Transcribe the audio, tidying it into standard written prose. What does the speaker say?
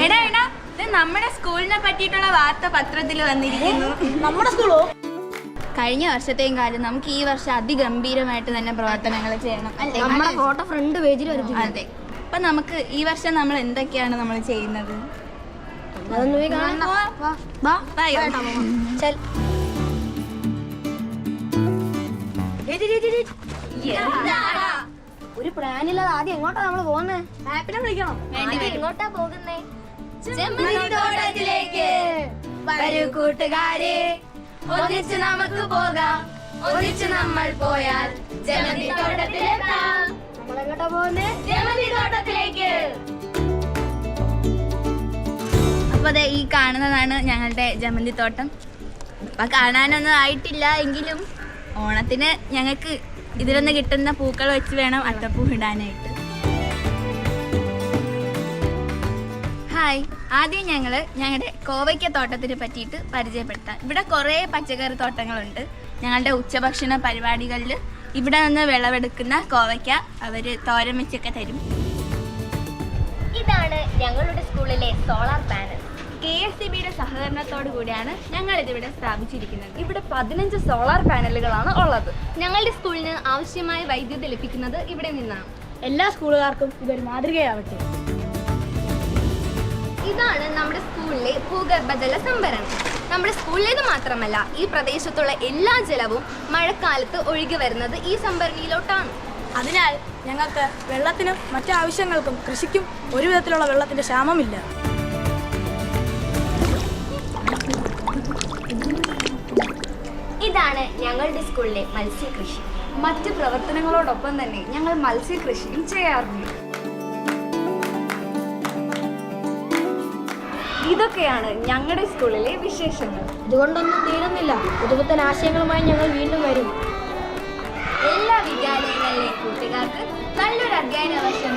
എടാ എടാ, നമ്മുടെ സ്കൂളിനെ പറ്റിയിട്ടുള്ള വാർത്ത പത്രത്തിൽ വന്നിരിക്കുന്നു. നമ്മുടെ സ്കൂളോ? കഴിഞ്ഞ വർഷത്തെയും കാലം നമുക്ക് ഈ വർഷം അതിഗംഭീരമായിട്ട് തന്നെ പ്രവർത്തനങ്ങൾ ചെയ്യണം അല്ലേ? നമ്മുടെ ഫോട്ടോ ഫ്രണ്ട് പേജിൽ വരും. അതെ. അപ്പൊ നമുക്ക് ഈ വർഷം നമ്മൾ എന്തൊക്കെയാണ് നമ്മൾ ചെയ്യുന്നത്? ഒരു പ്ലാനില്ലാതെ ആദ്യം എങ്ങോട്ടാ നമ്മൾ പോകുന്നേ? മാപ്പിനെ വിളിക്കണം. എങ്ങോട്ടാ പോകുന്നേ? വരൂ കൂട്ടുകാരെ, ഒന്നിച്ച് നമുക്ക് പോകാം. ഒന്നിച്ച് നമ്മൾ പോയാൽ ജമന്തി തോട്ടത്തിലെത്താം. നമ്മളെങ്ങോട്ടാ പോകുന്നേ? ജമന്തി തോട്ടത്തിലേക്ക്. അപ്പൊ അതെ, ഈ കാണുന്നതാണ് ഞങ്ങളുടെ ജമന്തി തോട്ടം. അപ്പൊ കാണാനൊന്നും ആയിട്ടില്ല എങ്കിലും ഓണത്തിന് ഞങ്ങൾക്ക് ഇതിലൊന്ന് കിട്ടുന്ന പൂക്കൾ വെച്ച് വേണം അത്തപ്പൂ ഇടാനായിട്ട്. ഹായ്, ആദ്യം ഞങ്ങളുടെ കോവയ്ക്ക തോട്ടത്തിനെ പറ്റിയിട്ട് പരിചയപ്പെടുത്താം. ഇവിടെ കുറേ പച്ചക്കറി തോട്ടങ്ങളുണ്ട്. ഞങ്ങളുടെ ഉച്ചഭക്ഷണ പരിപാടികളിൽ ഇവിടെ നിന്ന് വിളവെടുക്കുന്ന കോവയ്ക്ക അവർ തോരൻ വെച്ചൊക്കെ തരും. ഇതാണ് ഞങ്ങളുടെ സ്കൂളിലെ സോളാർ പാനൽ. KSCBയുടെ സഹകരണത്തോടു കൂടിയാണ് ഞങ്ങൾ ഇതിവിടെ സ്ഥാപിച്ചിരിക്കുന്നത്. ഇവിടെ 15 സോളാർ പാനലുകളാണ് ഉള്ളത്. ഞങ്ങളുടെ സ്കൂളിന് ആവശ്യമായ വൈദ്യുതി ലഭിക്കുന്നത് ഇവിടെ നിന്നാണ്. എല്ലാ സ്കൂളുകാർക്കും ഇതൊരു മാതൃകയാവട്ടെ. ഇതാണ് നമ്മുടെ സ്കൂളിലെ ഭൂഗർഭജല സംഭരണം. നമ്മുടെ സ്കൂളിലേത് മാത്രമല്ല, ഈ പ്രദേശത്തുള്ള എല്ലാ ജലവും മഴക്കാലത്ത് ഒഴുകി വരുന്നത് ഈ സംഭരണിയിലോട്ടാണ്. അതിനാൽ ഞങ്ങൾക്ക് വെള്ളത്തിനും മറ്റു ആവശ്യങ്ങൾക്കും കൃഷിക്കും ഒരു വിധത്തിലുള്ള വെള്ളത്തിന്റെ ക്ഷാമമില്ല. ഇതാണ് ഞങ്ങളുടെ സ്കൂളിലെ മത്സ്യകൃഷി. മറ്റ് പ്രവർത്തനങ്ങളോടൊപ്പം തന്നെ ഞങ്ങൾ മത്സ്യകൃഷിയും ചെയ്യാറുണ്ട്. ഇതൊക്കെയാണ് ഞങ്ങളുടെ സ്കൂളിലെ വിശേഷങ്ങൾ. ഇതുകൊണ്ടൊന്നും തീരുന്നില്ല. പുതുപുത്തൻ ആശയങ്ങളുമായി ഞങ്ങൾ വീണ്ടും വരും. എല്ലാ വിദ്യാലയങ്ങളിലെയും കൂട്ടുകാർക്ക് നല്ലൊരു അധ്യയന വർഷം.